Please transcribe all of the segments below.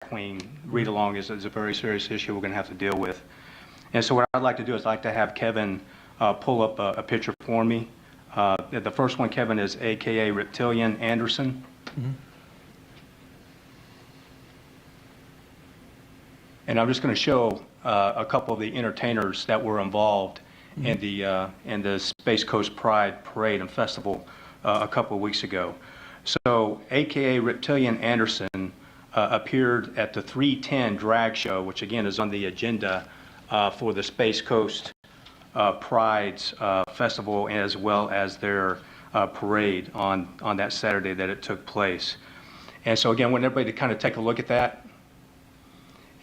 queen read-along is a very serious issue we're going to have to deal with. And so what I'd like to do is I'd like to have Kevin pull up a picture for me. The first one, Kevin, is AKA Reptilian Anderson. Mm-hmm. And I'm just going to show a couple of the entertainers that were involved mm-hmm. in the Space Coast Pride Parade and Festival a couple of weeks ago. So AKA Reptilian Anderson appeared at the 310 drag show, which again is on the agenda for the Space Coast Pride's festival, as well as their parade on that Saturday that it took place. And so again, I want everybody to kind of take a look at that.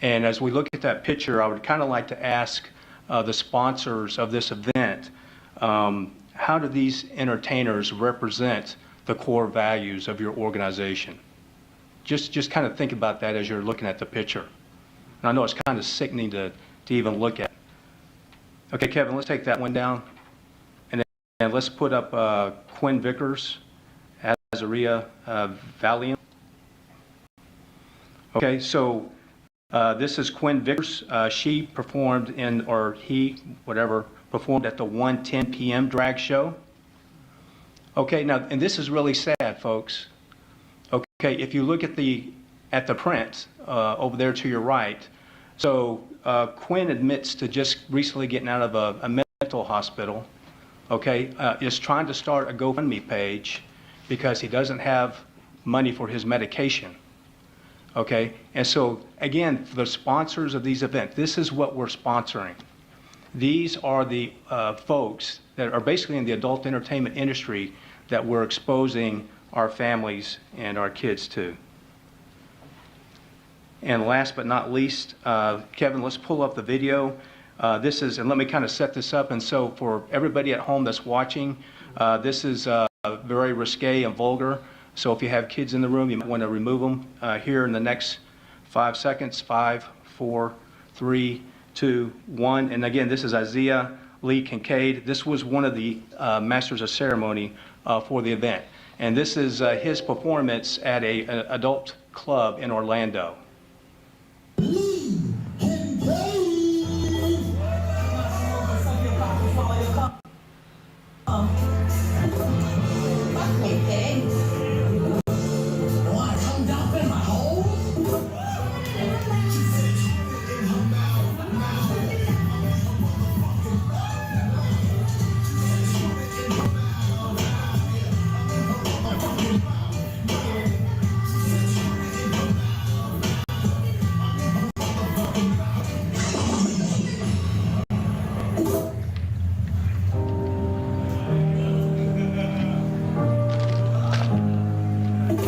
And as we look at that picture, I would kind of like to ask the sponsors of this event, how do these entertainers represent the core values of your organization? Just kind of think about that as you're looking at the picture. And I know it's kind of sickening to even look at. Okay, Kevin, let's take that one down. And then let's put up Quinn Vickers, Azaria Valium. Okay, so this is Quinn Vickers. She performed or he, whatever, performed at the 1:10 p.m. drag show. Okay, now, and this is really sad, folks. Okay, if you look at the print over there to your right, so Quinn admits to just recently getting out of a mental hospital. Okay, is trying to start a GoFundMe page because he doesn't have money for his medication. Okay, and so again, the sponsors of these events, this is what we're sponsoring. These are the folks that are basically in the adult entertainment industry that we're exposing our families and our kids to. And last but not least, Kevin, let's pull up the video. This is, and let me kind of set this up. And so for everybody at home that's watching, this is very risque and vulgar. So if you have kids in the room, you might want to remove them here in the next 5 seconds. 5, 4, 3, 2, 1. And again, this is Isaiah Lee Kincaid. This was one of the Masters of Ceremony for the event. And this is his performance at an adult club in Orlando.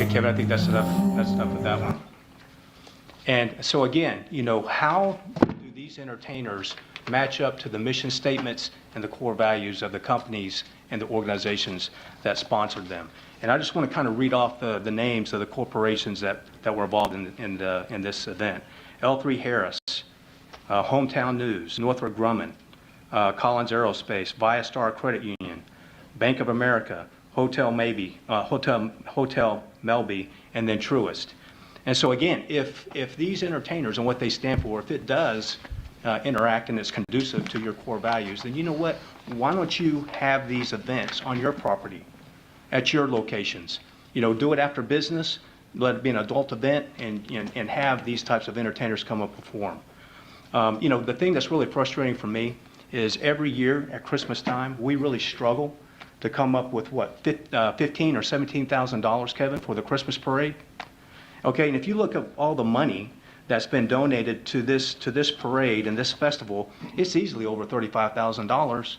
Kevin, I think that's enough. That's enough with that one. And so again, you know, how do these entertainers match up to the mission statements and the core values of the companies and the organizations that sponsored them? And I just want to kind of read off the names of the corporations that were involved in this event. L3 Harris, Hometown News, Northrop Grumman, Collins Aerospace, ViaStar Credit Union, Bank of America, Hotel Melby, and then Truist. And so again, if these entertainers and what they stand for, if it does interact and it's conducive to your core values, then you know what? Why don't you have these events on your property, at your locations? You know, do it after business, let it be an adult event, and have these types of entertainers come up and perform. You know, the thing that's really frustrating for me is every year at Christmas time, we really struggle to come up with what, $15,000 or $17,000, Kevin, for the Christmas parade. Okay, and if you look at all the money that's been donated to this parade and this festival, it's easily over $35,000.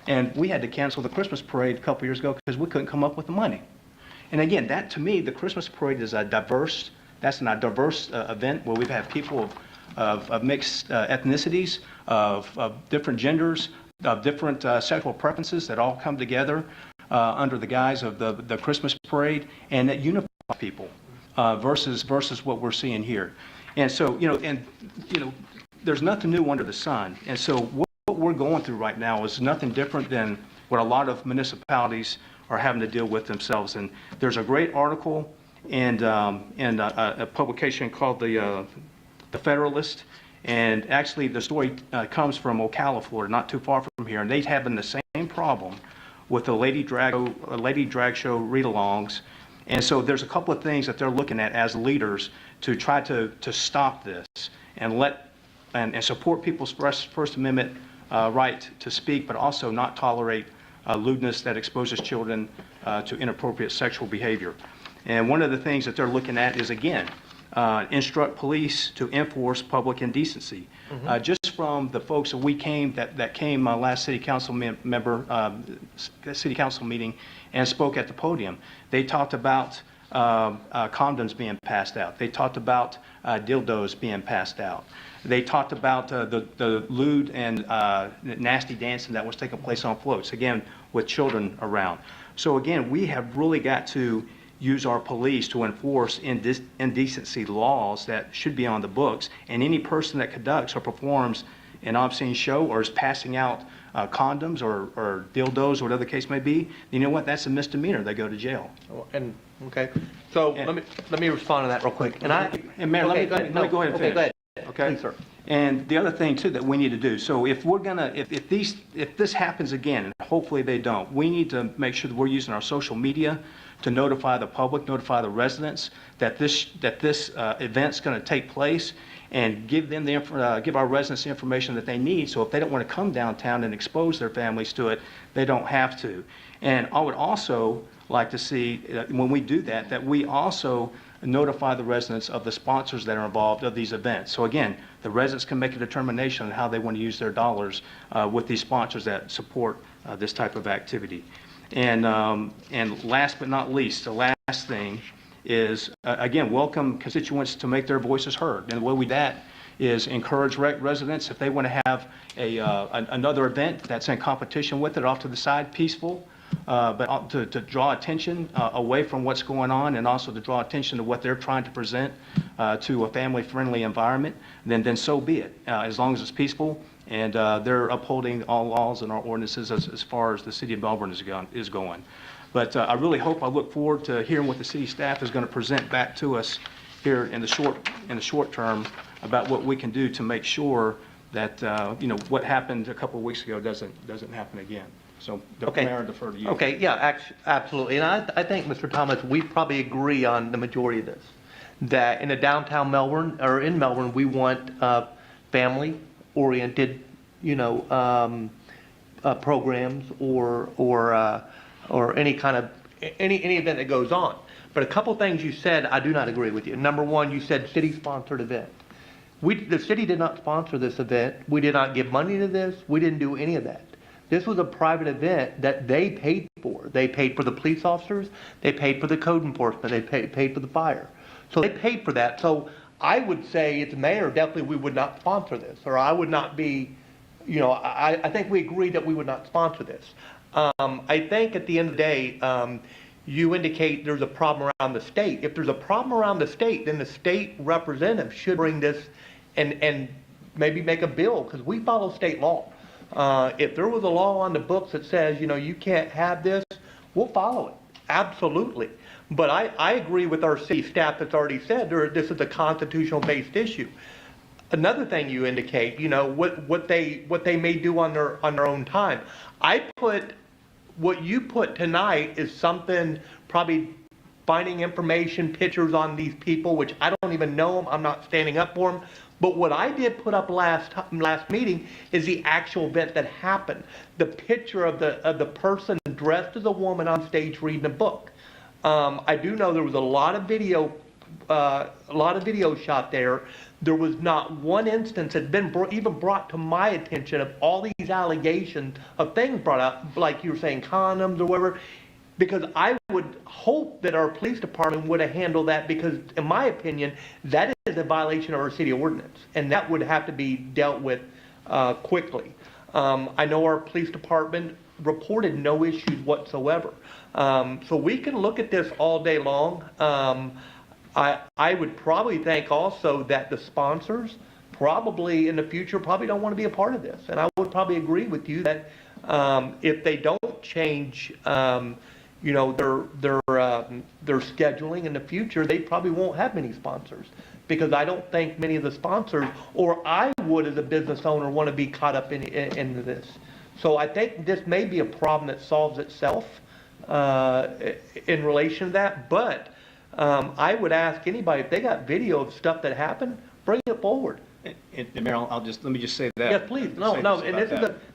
And we had to cancel the Christmas parade a couple years ago because we couldn't come up with the money. And again, that to me, the Christmas parade is a diverse event where we've had people of mixed ethnicities, of different genders, of different sexual preferences that all come together under the guise of the Christmas parade, and that unifies people versus what we're seeing here. And so, there's nothing new under the sun. And so what we're going through right now is nothing different than what a lot of municipalities are having to deal with themselves. And there's a great article and a publication called the Federalist. And actually, the story comes from Ocala, Florida, not too far from here, and they're having the same problem with the lady drag show read-alongs. And so there's a couple of things that they're looking at as leaders to try to stop this and and support people's First Amendment right to speak, but also not tolerate lewdness that exposes children to inappropriate sexual behavior. And one of the things that they're looking at is, again, instruct police to enforce public indecency. Just from the folks that came last city council city council meeting and spoke at the podium, they talked about condoms being passed out. They talked about dildos being passed out. They talked about the lewd and nasty dancing that was taking place on floats, again, with children around. So again, we have really got to use our police to enforce indecency laws that should be on the books, and any person that conducts or performs an obscene show or is passing out condoms or dildos or whatever the case may be, you know what, that's a misdemeanor. They go to jail. And okay, so let me respond to that real quick. And Mayor, okay, let me go ahead and finish. Go ahead. Okay, please, sir. And the other thing too that we need to do, so if we're gonna, if this happens again, and hopefully they don't, we need to make sure that we're using our social media to notify the public, notify the residents that this event's going to take place, and give them give our residents the information that they need. So if they don't want to come downtown and expose their families to it, they don't have to. And I would also like to see when we do that we also notify the residents of the sponsors that are involved of these events. So again, the residents can make a determination on how they want to use their dollars with these sponsors that support this type of activity. And last but not least, the last thing is, again, welcome constituents to make their voices heard. And the way we do that is encourage residents, if they want to have another event that's in competition with it off to the side, peaceful, but to draw attention away from what's going on, and also to draw attention to what they're trying to present to a family-friendly environment, then so be it, as long as it's peaceful. And they're upholding all laws and our ordinances as far as the city of Melbourne is going. But I really hope, I look forward to hearing what the city staff is going to present back to us here in the short term about what we can do to make sure that what happened a couple of weeks ago doesn't happen again. So, okay. Mayor, I defer to you. Okay, yeah, absolutely. And I think, Mr. Thomas, we probably agree on the majority of this. That in the downtown Melbourne, or in Melbourne, we want family-oriented, programs or any kind of any event that goes on. But a couple things you said, I do not agree with you. Number one, you said city-sponsored event. The city did not sponsor this event. We did not give money to this. We didn't do any of that. This was a private event that they paid for. They paid for the police officers. They paid for the code enforcement. They paid for the fire. So they paid for that. So I would say, as mayor, definitely we would not sponsor this, or I would not be, I think we agree that we would not sponsor this. I think at the end of the day, you indicate there's a problem around the state. If there's a problem around the state, then the state representative should bring this and maybe make a bill, because we follow state law. If there was a law on the books that says, you can't have this, we'll follow it. Absolutely. But I agree with our city staff that's already said this is a constitutional-based issue. Another thing you indicate, what they may do on their own time. What you put tonight is something, probably finding information, pictures on these people, which I don't even know them. I'm not standing up for them. But what I did put up last meeting is the actual event that happened. The picture of the person dressed as a woman on stage reading a book. I do know there was a lot of video shot there. There was not one instance that's been even brought to my attention of all these allegations of things brought up, like you were saying, condoms or whatever. Because I would hope that our police department would have handled that, because in my opinion, that is a violation of our city ordinance, and that would have to be dealt with quickly. I know our police department reported no issues whatsoever. So we can look at this all day long. I would probably think also that the sponsors probably in the future probably don't want to be a part of this. And I would probably agree with you that if they don't change you know, their scheduling in the future, they probably won't have many sponsors. Because I don't think many of the sponsors, or I would as a business owner, want to be caught up into this. So I think this may be a problem that solves itself in relation to that. But I would ask anybody, if they got video of stuff that happened, bring it forward. And Marilyn, let me just say that. Yes, please. No, and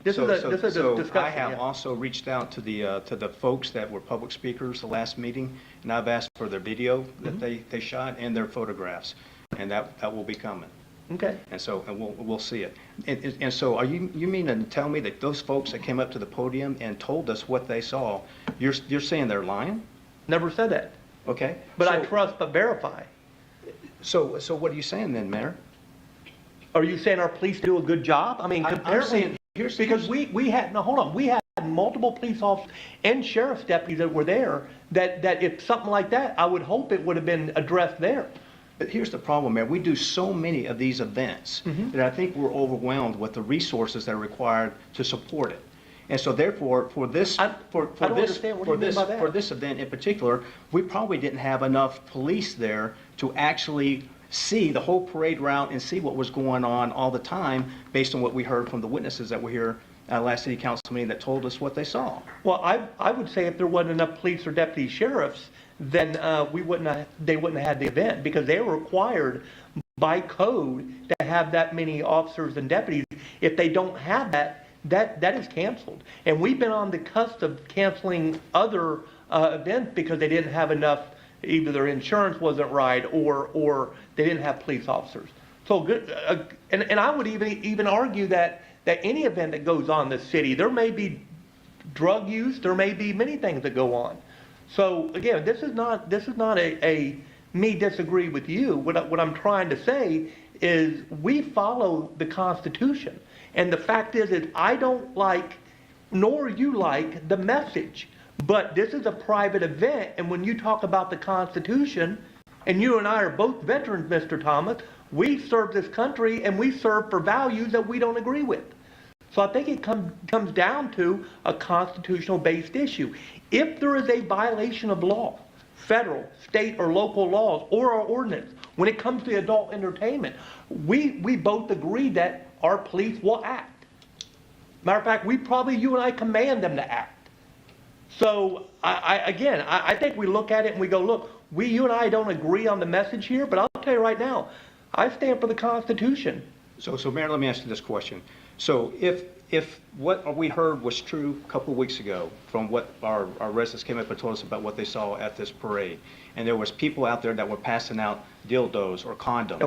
this is a discussion. I have yeah. also reached out to the folks that were public speakers the last meeting, and I've asked for their video that they shot and their photographs, and that will be coming. Okay. And so, we'll see it. And so, you mean to tell me that those folks that came up to the podium and told us what they saw, you're saying they're lying? Never said that. Okay. But so, I trust but verify. So what are you saying then, Mayor? Are you saying our police do a good job? I mean, apparently, because we had, no, hold on, we had multiple police officers and sheriff's deputies that were there, that if something like that, I would hope it would have been addressed there. But here's the problem, Mayor. We do so many of these events that I think we're overwhelmed with the resources that are required to support it. And so therefore, for this event in particular, we probably didn't have enough police there to actually see the whole parade route and see what was going on all the time based on what we heard from the witnesses that were here last city council meeting that told us what they saw. Well, I would say if there wasn't enough police or deputy sheriffs, then they wouldn't have had the event, because they were required by code to have that many officers and deputies. If they don't have that is canceled. And we've been on the cusp of canceling other events because they didn't have enough. Either their insurance wasn't right, or they didn't have police officers. So good, and I would even argue that any event that goes on in the city, there may be drug use, there may be many things that go on. So again, this is not a me disagree with you. What I'm trying to say is we follow the Constitution, and the fact is I don't like, nor you like, the message. But this is a private event, and when you talk about the Constitution, and you and I are both veterans, Mr. Thomas, we serve this country, and we serve for values that we don't agree with. So I think it comes down to a constitutional-based issue. If there is a violation of law, federal, state, or local laws, or our ordinance, when it comes to adult entertainment, we both agree that our police will act. Matter of fact, you and I command them to act. So, I think we look at it and we go, look, you and I don't agree on the message here, but I'll tell you right now, I stand for the Constitution. So Mayor, let me ask you this question. So if what we heard was true a couple of weeks ago from what our residents came up and told us about what they saw at this parade, and there was people out there that were passing out dildos or condoms.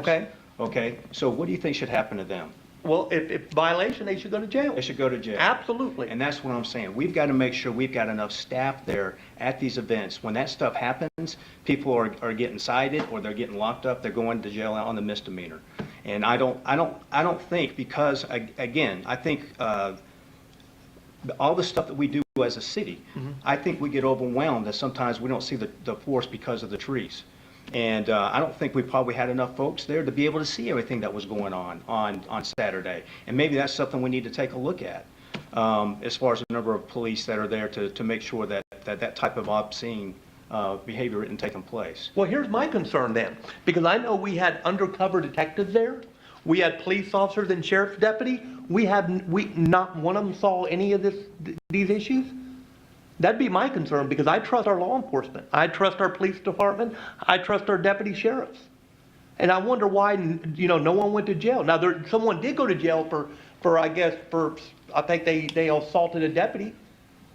Okay, so what do you think should happen to them? Well, if violation, they should go to jail. They should go to jail. Absolutely. And that's what I'm saying. We've got to make sure we've got enough staff there at these events. When that stuff happens, people are getting cited, or they're getting locked up. They're going to jail on the misdemeanor. And I don't think, because again, I think all the stuff that we do as a city, I think we get overwhelmed that sometimes we don't see the forest because of the trees. And I don't think we probably had enough folks there to be able to see everything that was going on Saturday. And maybe that's something we need to take a look at, as far as the number of police that are there to make sure that type of obscene behavior isn't taking place. Well, here's my concern then, because I know we had undercover detectives there. We had police officers and sheriff's deputy. Not one of them saw any of these issues. That'd be my concern, because I trust our law enforcement. I trust our police department. I trust our deputy sheriffs. And I wonder why, no one went to jail. Now, someone did go to jail I think they assaulted a deputy,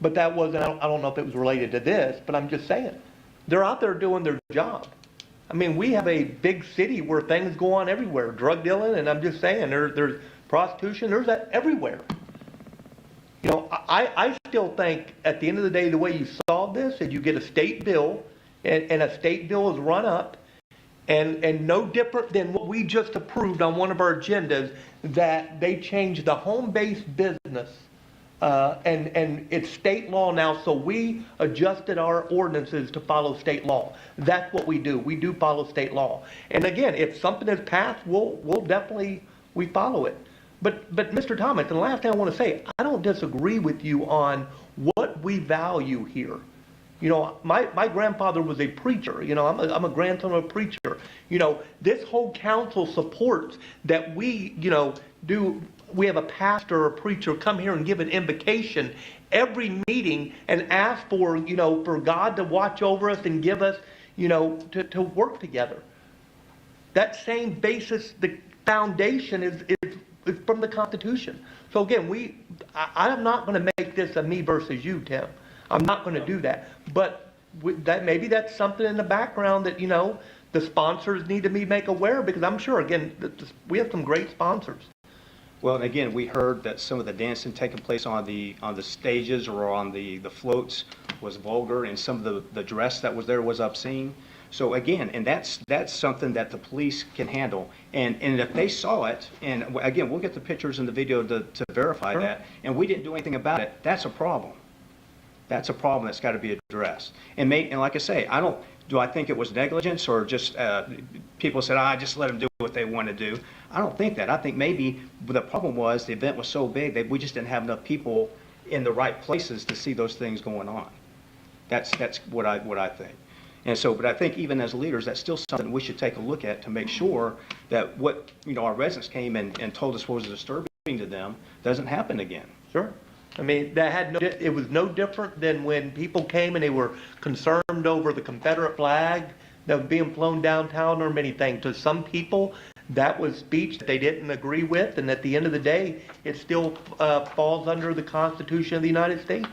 but that wasn't, I don't know if it was related to this, but I'm just saying. They're out there doing their job. I mean, we have a big city where things go on everywhere. Drug dealing, and I'm just saying, there's prostitution, there's that everywhere. I still think at the end of the day, the way you solve this is you get a state bill, and a state bill is run up, and no different than what we just approved on one of our agendas, that they changed the home-based business, and it's state law now, so we adjusted our ordinances to follow state law. That's what we do. We do follow state law. And again, if something is passed, we'll definitely, we follow it. But Mr. Thomas, and the last thing I want to say, I don't disagree with you on what we value here. You know, my grandfather was a preacher. You know, I'm a grandson of a preacher. You know, this whole council supports that we, you know, we have a pastor or a preacher come here and give an invocation every meeting and ask for, you know, for God to watch over us and give us, you know, to work together. That same basis, the foundation is from the Constitution. So again, I am not going to make this a me versus you, Tim. I'm not going to do that. But maybe that's something in the background that, you know, the sponsors need to be made aware, because I'm sure, again, we have some great sponsors. Well, and again, we heard that some of the dancing taking place on the stages or on the floats was vulgar, and some of the dress that was there was obscene. So again, and that's something that the police can handle. And if they saw it, and again, we'll get the pictures and the video to verify Sure. that, and we didn't do anything about it, that's a problem. That's a problem that's got to be addressed. And like I say, do I think it was negligence or just people said, just let them do what they want to do? I don't think that. I think maybe the problem was the event was so big that we just didn't have enough people in the right places to see those things going on. That's what I think. And so, but I think even as leaders, that's still something we should take a look at to make sure that what, you know, our residents came and told us was disturbing to them doesn't happen again. Sure. I mean, it was no different than when people came and they were concerned over the Confederate flag that was being flown downtown or many things. To some people, that was speech that they didn't agree with, and at the end of the day, it still falls under the Constitution of the United States.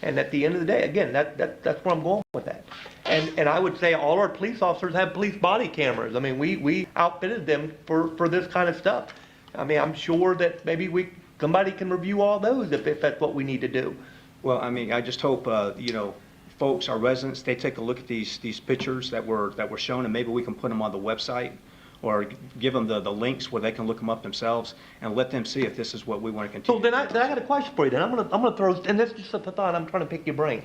And at the end of the day, again, that's where I'm going with that. And I would say all our police officers have police body cameras. I mean, we outfitted them for this kind of stuff. I mean, I'm sure that maybe somebody can review all those if that's what we need to do. Well, I mean, I just hope, you know, folks, our residents, they take a look at these pictures that were shown, and maybe we can put them on the website or give them the links where they can look them up themselves and let them see if this is what we want to continue. So then I got a question for you. Then I'm gonna throw, and this is just a thought. I'm trying to pick your brain.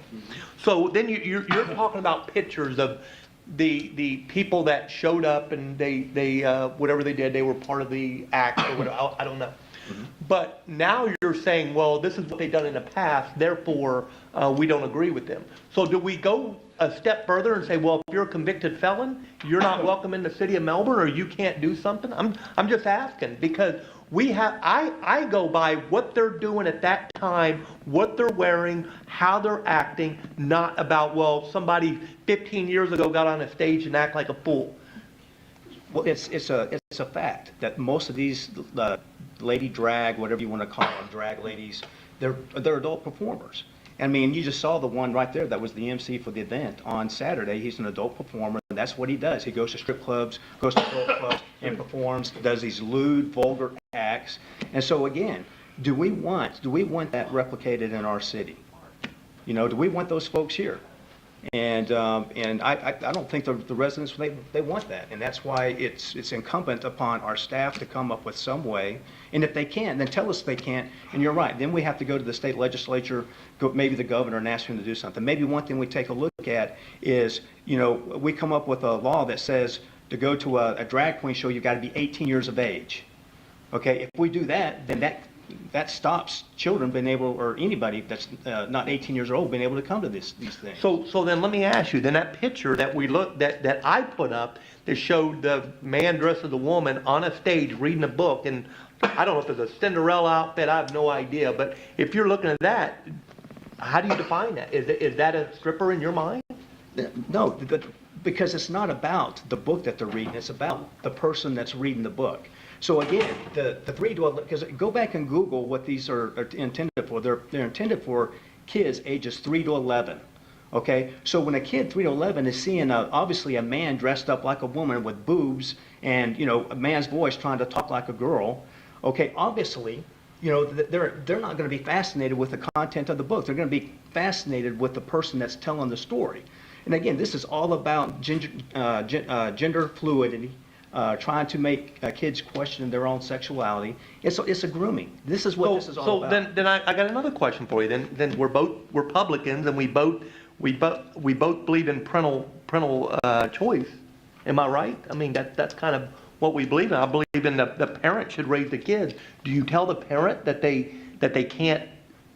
So then you're talking about pictures of the people that showed up and they whatever they did, they were part of the act or whatever. I don't know. Mm-hmm. But now you're saying, well, this is what they've done in the past, therefore we don't agree with them. So do we go a step further and say, well, if you're a convicted felon, you're not welcome in the city of Melbourne, or you can't do something? I'm just asking, because I go by what they're doing at that time, what they're wearing, how they're acting, not about, well, somebody 15 years ago got on a stage and act like a fool. Well, it's a fact that most of these lady drag, whatever you want to call them, drag ladies, they're adult performers. I mean, you just saw the one right there that was the MC for the event on Saturday. He's an adult performer, and that's what he does. He goes to strip clubs, goes to adult clubs, and performs, does these lewd, vulgar acts. And so again, do we want that replicated in our city? You know, do we want those folks here? And I don't think the residents, they want that, and that's why it's incumbent upon our staff to come up with some way, and if they can, then tell us they can't, and you're right, then we have to go to the state legislature, maybe the governor, and ask him to do something. Maybe one thing we take a look at is, you know, we come up with a law that says to go to a drag queen show, you've got to be 18 years of age. Okay, if we do that, then that stops children being able, or anybody that's not 18 years old, being able to come to these things. So then let me ask you, then that picture that I put up that showed the man dressed as a woman on a stage reading a book, and I don't know if it's a Cinderella outfit, I have no idea, but if you're looking at that, how do you define that? Is that a stripper in your mind? No, because it's not about the book that they're reading, it's about the person that's reading the book. So again, the 3 to 11, because go back and Google what these are intended for. They're intended for kids ages 3 to 11. Okay, so when a kid 3 to 11 is seeing obviously a man dressed up like a woman with boobs and, you know, a man's voice trying to talk like a girl, okay, obviously, you know, they're not going to be fascinated with the content of the book. They're going to be fascinated with the person that's telling the story. And again, this is all about gender fluidity. Trying to make kids question their own sexuality. It's a grooming. This is what this is all about. So then I got another question for you. Then we're publicans, and we both believe in parental choice. Am I right? I mean, that's kind of what we believe in. I believe in the parent should raise the kids. Do you tell the parent that they can't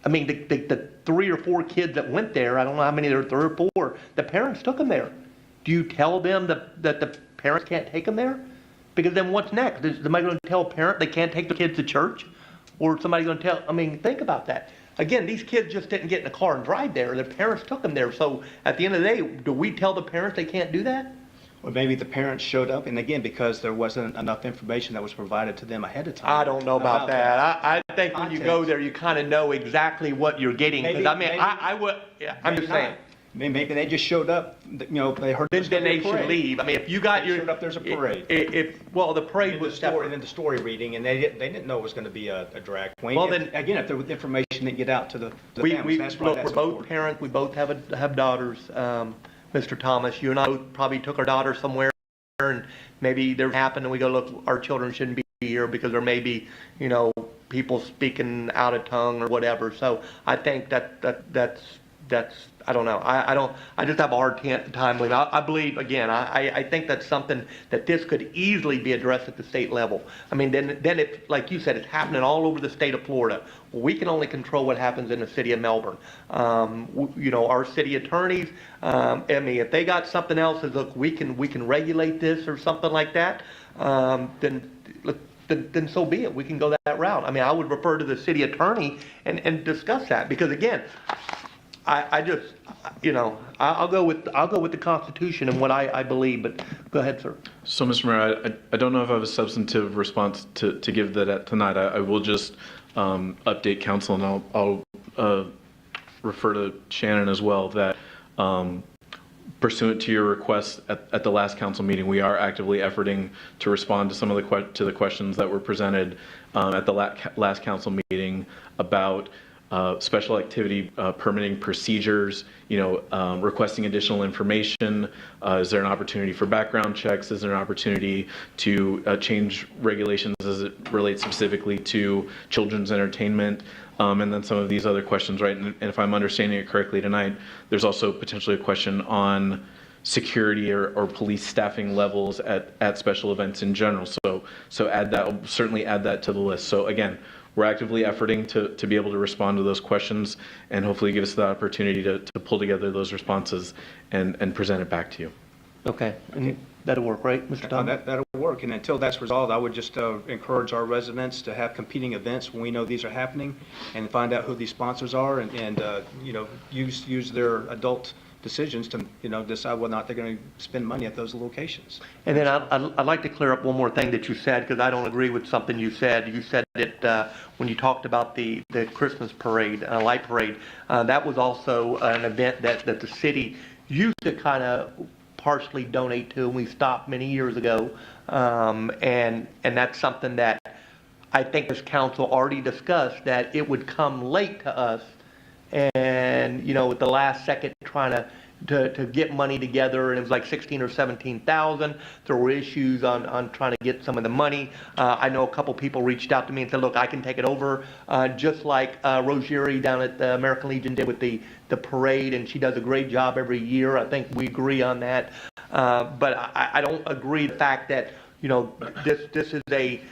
I mean, the 3 or 4 kids that went there, I don't know how many there were, 3 or 4, the parents took them there. Do you tell them that the parents can't take them there? Because then what's next? Is somebody going to tell a parent they can't take their kids to church? Or somebody going to tell, I mean, think about that. Again, these kids just didn't get in the car and drive there. Their parents took them there. So at the end of the day, do we tell the parents they can't do that? Or maybe the parents showed up, and again, because there wasn't enough information that was provided to them ahead of time. I don't know about that. I think when you go there, you kind of know exactly what you're getting. Because I mean, I would, yeah, I'm just saying. Maybe they just showed up, you know, they heard there's Then gonna be they a should parade. leave. I mean, if you got They your. showed up, there's a parade. Well, the parade And was the story, separate. and then the story reading, and they didn't know it was going to be a drag queen. Well, then- Again, if the information didn't get out to the We, families, that's why look, that's we're both important. parents, we both have daughters. Mr. Thomas, you and I both probably took our daughter somewhere and maybe there happened and we go, look, our children shouldn't be here because there may be, you know, people speaking out of tongue or whatever. So I think that's I don't know. I just have a hard time believing. I believe, again, I think that's something that this could easily be addressed at the state level. I mean, then if, like you said, it's happening all over the state of Florida. Well, we can only control what happens in the city of Melbourne. You know, our city attorneys, I mean, if they got something else that, look, we can regulate this or something like that, then so be it. We can go that route. I mean, I would refer to the city attorney and discuss that because, again, I just, you know, I'll go with the Constitution and what I believe, but go ahead, sir. So, Mr. Mayor, I don't know if I have a substantive response to give that tonight. I will just update council, and I'll refer to Shannon as well, that pursuant to your request at the last council meeting, we are actively efforting to respond to some of the questions that were presented at the last council meeting about special activity permitting procedures, you know, requesting additional information. Is there an opportunity for background checks? Is there an opportunity to change regulations as it relates specifically to children's entertainment? And then some of these other questions, right? And if I'm understanding it correctly tonight, there's also potentially a question on security or police staffing levels at special events in general. So certainly add that to the list. So again, we're actively efforting to be able to respond to those questions and hopefully give us the opportunity to pull together those responses and present it back to you. Okay, and that'll work, right, Mr. Thomas? That'll work, and until that's resolved, I would just encourage our residents to have competing events when we know these are happening and find out who these sponsors are and you know, use their adult decisions to, you know, decide whether or not they're going to spend money at those locations. And then I'd like to clear up one more thing that you said, because I don't agree with something you said. You said that when you talked about the Christmas parade, light parade, that was also an event that the city used to kind of partially donate to, and we stopped many years ago. And that's something that I think this council already discussed, that it would come late to us, and, you know, at the last second trying to get money together, and it was like 16 or 17,000. There were issues on trying to get some of the money. I know a couple people reached out to me and said, look, I can take it over, just like Rogeri down at the American Legion did with the parade, and she does a great job every year. I think we agree on that. But I don't agree the fact that, you know, this is a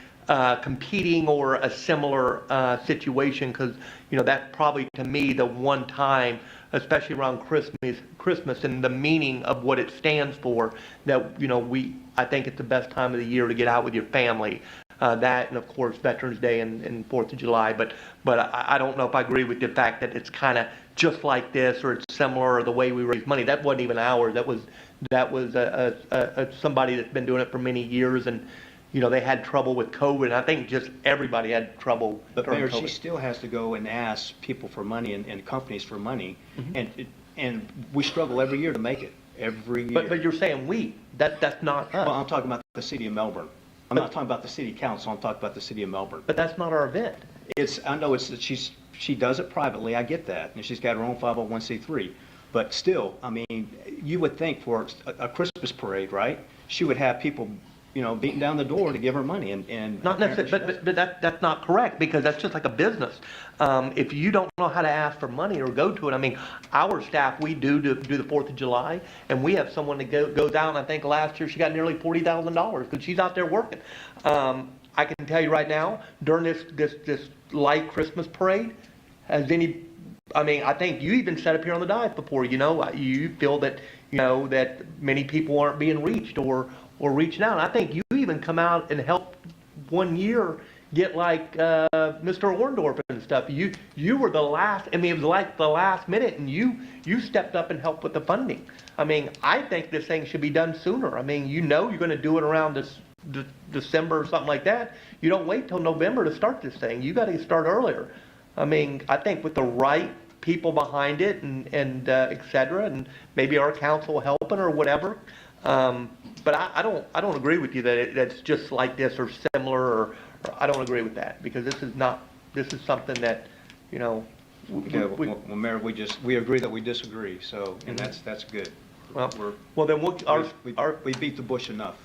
competing or a similar situation, because, you know, that's probably to me the one time, especially around Christmas and the meaning of what it stands for, that, you know, I think it's the best time of the year to get out with your family. That, and of course Veterans Day and 4th of July, but I don't know if I agree with the fact that it's kind of just like this, or it's similar, or the way we raise money. That wasn't even ours. That was somebody that's been doing it for many years, and, you know, they had trouble with COVID, and I think just everybody had trouble But during Mayor, COVID. she still has to go and ask people for money and companies for money, and we struggle every year to make it, every year. But you're saying that's not us. Well, I'm talking about the city of Melbourne. I'm not talking about the city council, I'm talking about the city of Melbourne. But that's not our event. I know she does it privately, I get that, and she's got her own 501c3. But still, I mean, you would think for a Christmas parade, right? She would have people, you know, beating down the door to give her money, and Not necessarily, but that's not correct, because that's just like a business. If you don't know how to ask for money or go to it, I mean, our staff, we do the 4th of July, and we have someone that goes out, and I think last year she got nearly $40,000 because she's out there working. I can tell you right now, during this light Christmas parade, Has any, I mean, I think you even said up here on the dais before, you feel that, that many people aren't being reached or reaching out. And I think you even come out and helped one year get like Mr. Orndorff and stuff. You were the last, I mean, it was like the last minute, and you stepped up and helped with the funding. I mean, I think this thing should be done sooner. I mean, you're going to do it around December or something like that. You don't wait till November to start this thing. You got to start earlier. I mean, I think with the right people behind it and et cetera, and maybe our council helping or whatever. But I don't agree with you that that's just like this or similar, or I don't agree with that, because this is something that, Yeah, well, Mayor, we agree that we disagree, so, and that's good. well then We beat the bush enough.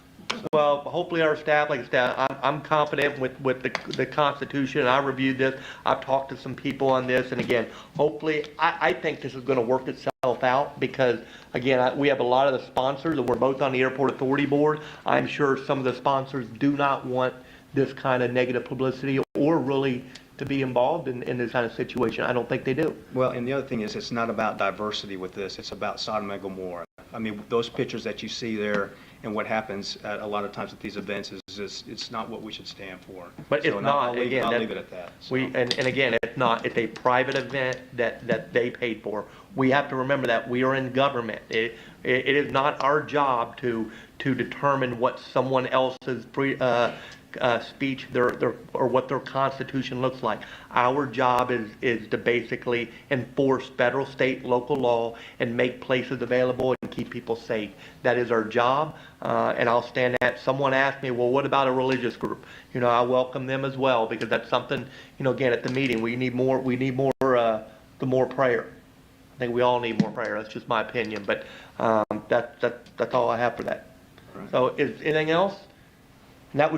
well, hopefully our staff, like I said, I'm confident with the Constitution. I reviewed this. I've talked to some people on this, and again, hopefully, I think this is going to work itself out, because again, we have a lot of the sponsors, and we're both on the Airport Authority Board. I'm sure some of the sponsors do not want this kind of negative publicity or really to be involved in this kind of situation. I don't think they do. Well, and the other thing is, it's not about diversity with this, it's about Sodom and Gomorrah. I mean, those pictures that you see there and what happens at a lot of times at these events is just, it's not what we should stand for. But So it's not, I'll leave again, it at that. So. and again, it's not, it's a private event that they paid for. We have to remember that we are in government. It is not our job to determine what someone else's speech or what their constitution looks like. Our job is to basically enforce federal, state, local law and make places available and keep people safe. That is our job, and I'll stand at. Someone asked me, well, what about a religious group? I welcome them as well, because that's something, again, at the meeting, we need more more prayer. I think we all need more prayer. That's just my opinion, but that's all I have for that. Right. So is anything else? And that was